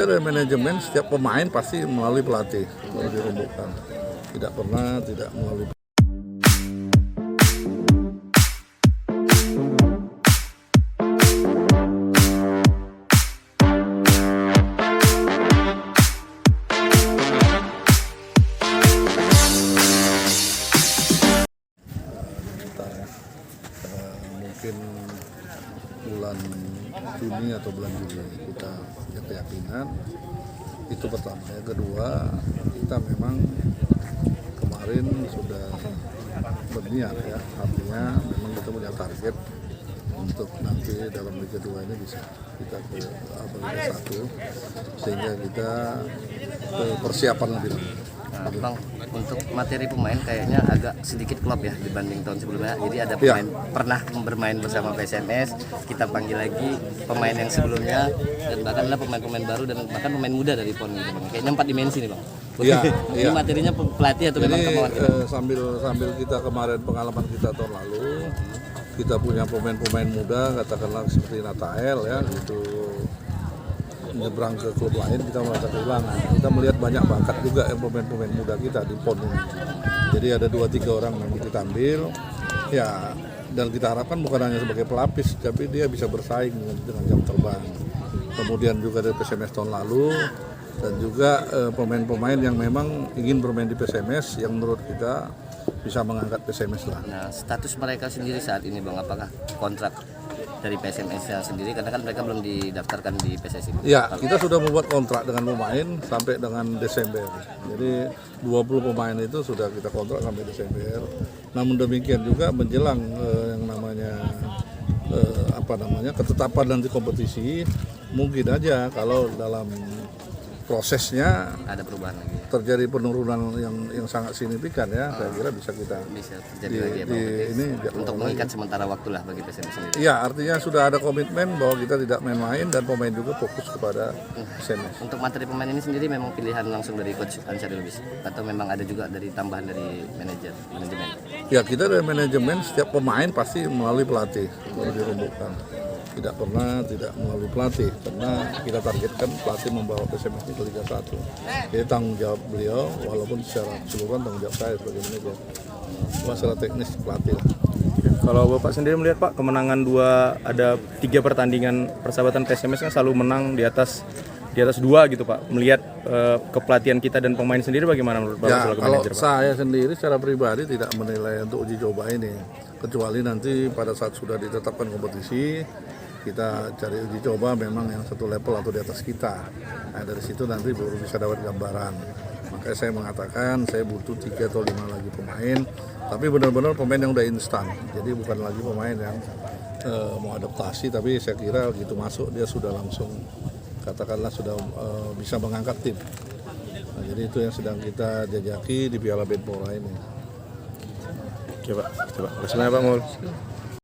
Dari manajemen setiap pemain pasti melalui pelatih baru dirumbukan. Tidak pernah tidak melalui. Mungkin bulan Juni atau bulan Juli kita punya keyakinan itu pertama. Yang kedua, kita memang kemarin sudah berniat ya, artinya memang kita punya target untuk nanti dalam Liga 2 ini bisa kita ke Liga 1 sehingga kita ke persiapan lebih lanjut. Bang, untuk materi pemain kayaknya agak sedikit klop ya dibanding tahun sebelumnya. Jadi ada pemain pernah bermain bersama PSMS, kita panggil lagi pemain yang sebelumnya dan bahkan adalah pemain-pemain baru dan bahkan pemain muda dari PON gitu Bang. Kayaknya 4 dimensi nih Bang. Iya, Ini materinya pelatih atau memang kemauan kita? Sambil kita kemarin pengalaman kita tahun lalu, kita punya pemain-pemain muda katakanlah seperti Natael ya gitu. Menyeberang ke klub lain kita merasa kehilangan. Kita melihat banyak bakat juga yang pemain-pemain muda kita di PON ini. Jadi ada 2-3 orang yang kita ambil ya, dan kita harapkan bukan hanya sebagai pelapis tapi dia bisa bersaing dengan jam terbang. Kemudian juga dari PSMS tahun lalu dan juga pemain-pemain yang memang ingin bermain di PSMS yang menurut kita bisa mengangkat PSMS lah. Nah, status mereka sendiri saat ini Bang, apakah kontrak dari PSMS-nya sendiri, karena kan mereka belum didaftarkan di PSSI. Ya, kita sudah membuat kontrak dengan pemain sampai dengan Desember. Jadi 20 pemain itu sudah kita kontrak sampai Desember. Namun demikian juga menjelang yang namanya ketetapan nanti kompetisi, mungkin aja kalau dalam prosesnya ada perubahan lagi. Terjadi penurunan yang sangat signifikan ya, saya kira bisa kita terjadi lagi ya Bang. Ini untuk mengikat sementara waktu lah bagi PSMS sendiri. Iya, artinya sudah ada komitmen bahwa kita tidak main-main dan pemain juga fokus kepada PSMS. Untuk materi pemain ini sendiri memang pilihan langsung dari coach Ansari Lubis atau memang ada juga dari tambahan dari manajemen? Ya, kita dari manajemen setiap pemain pasti melalui pelatih baru dirumbukan. Tidak pernah tidak melalui pelatih karena kita targetkan pelatih membawa PSMS ini ke Liga 1. Jadi tanggung jawab beliau, walaupun secara keseluruhan tanggung jawab saya sebagai manajer. Masalah teknis pelatih. Kalau Bapak sendiri melihat Pak, kemenangan ada 3 pertandingan persahabatan PSMS kan selalu menang di atas 2 gitu Pak. Melihat kepelatihan kita dan pemain sendiri bagaimana menurut Bapak Ya, selaku kalau manajer Pak? saya sendiri secara pribadi tidak menilai untuk uji coba ini, kecuali nanti pada saat sudah ditetapkan kompetisi kita cari uji coba memang yang satu level atau di atas kita. Nah, dari situ nanti baru bisa dapat gambaran. Makanya saya mengatakan saya butuh 3 atau 5 lagi pemain, tapi benar-benar pemain yang udah instan. Jadi bukan lagi pemain yang mau adaptasi, tapi saya kira begitu masuk dia sudah langsung katakanlah sudah bisa mengangkat tim. Nah, jadi itu yang sedang kita jajaki di Piala Menpora ini. Oke Pak, coba. Terima kasih Pak Mul.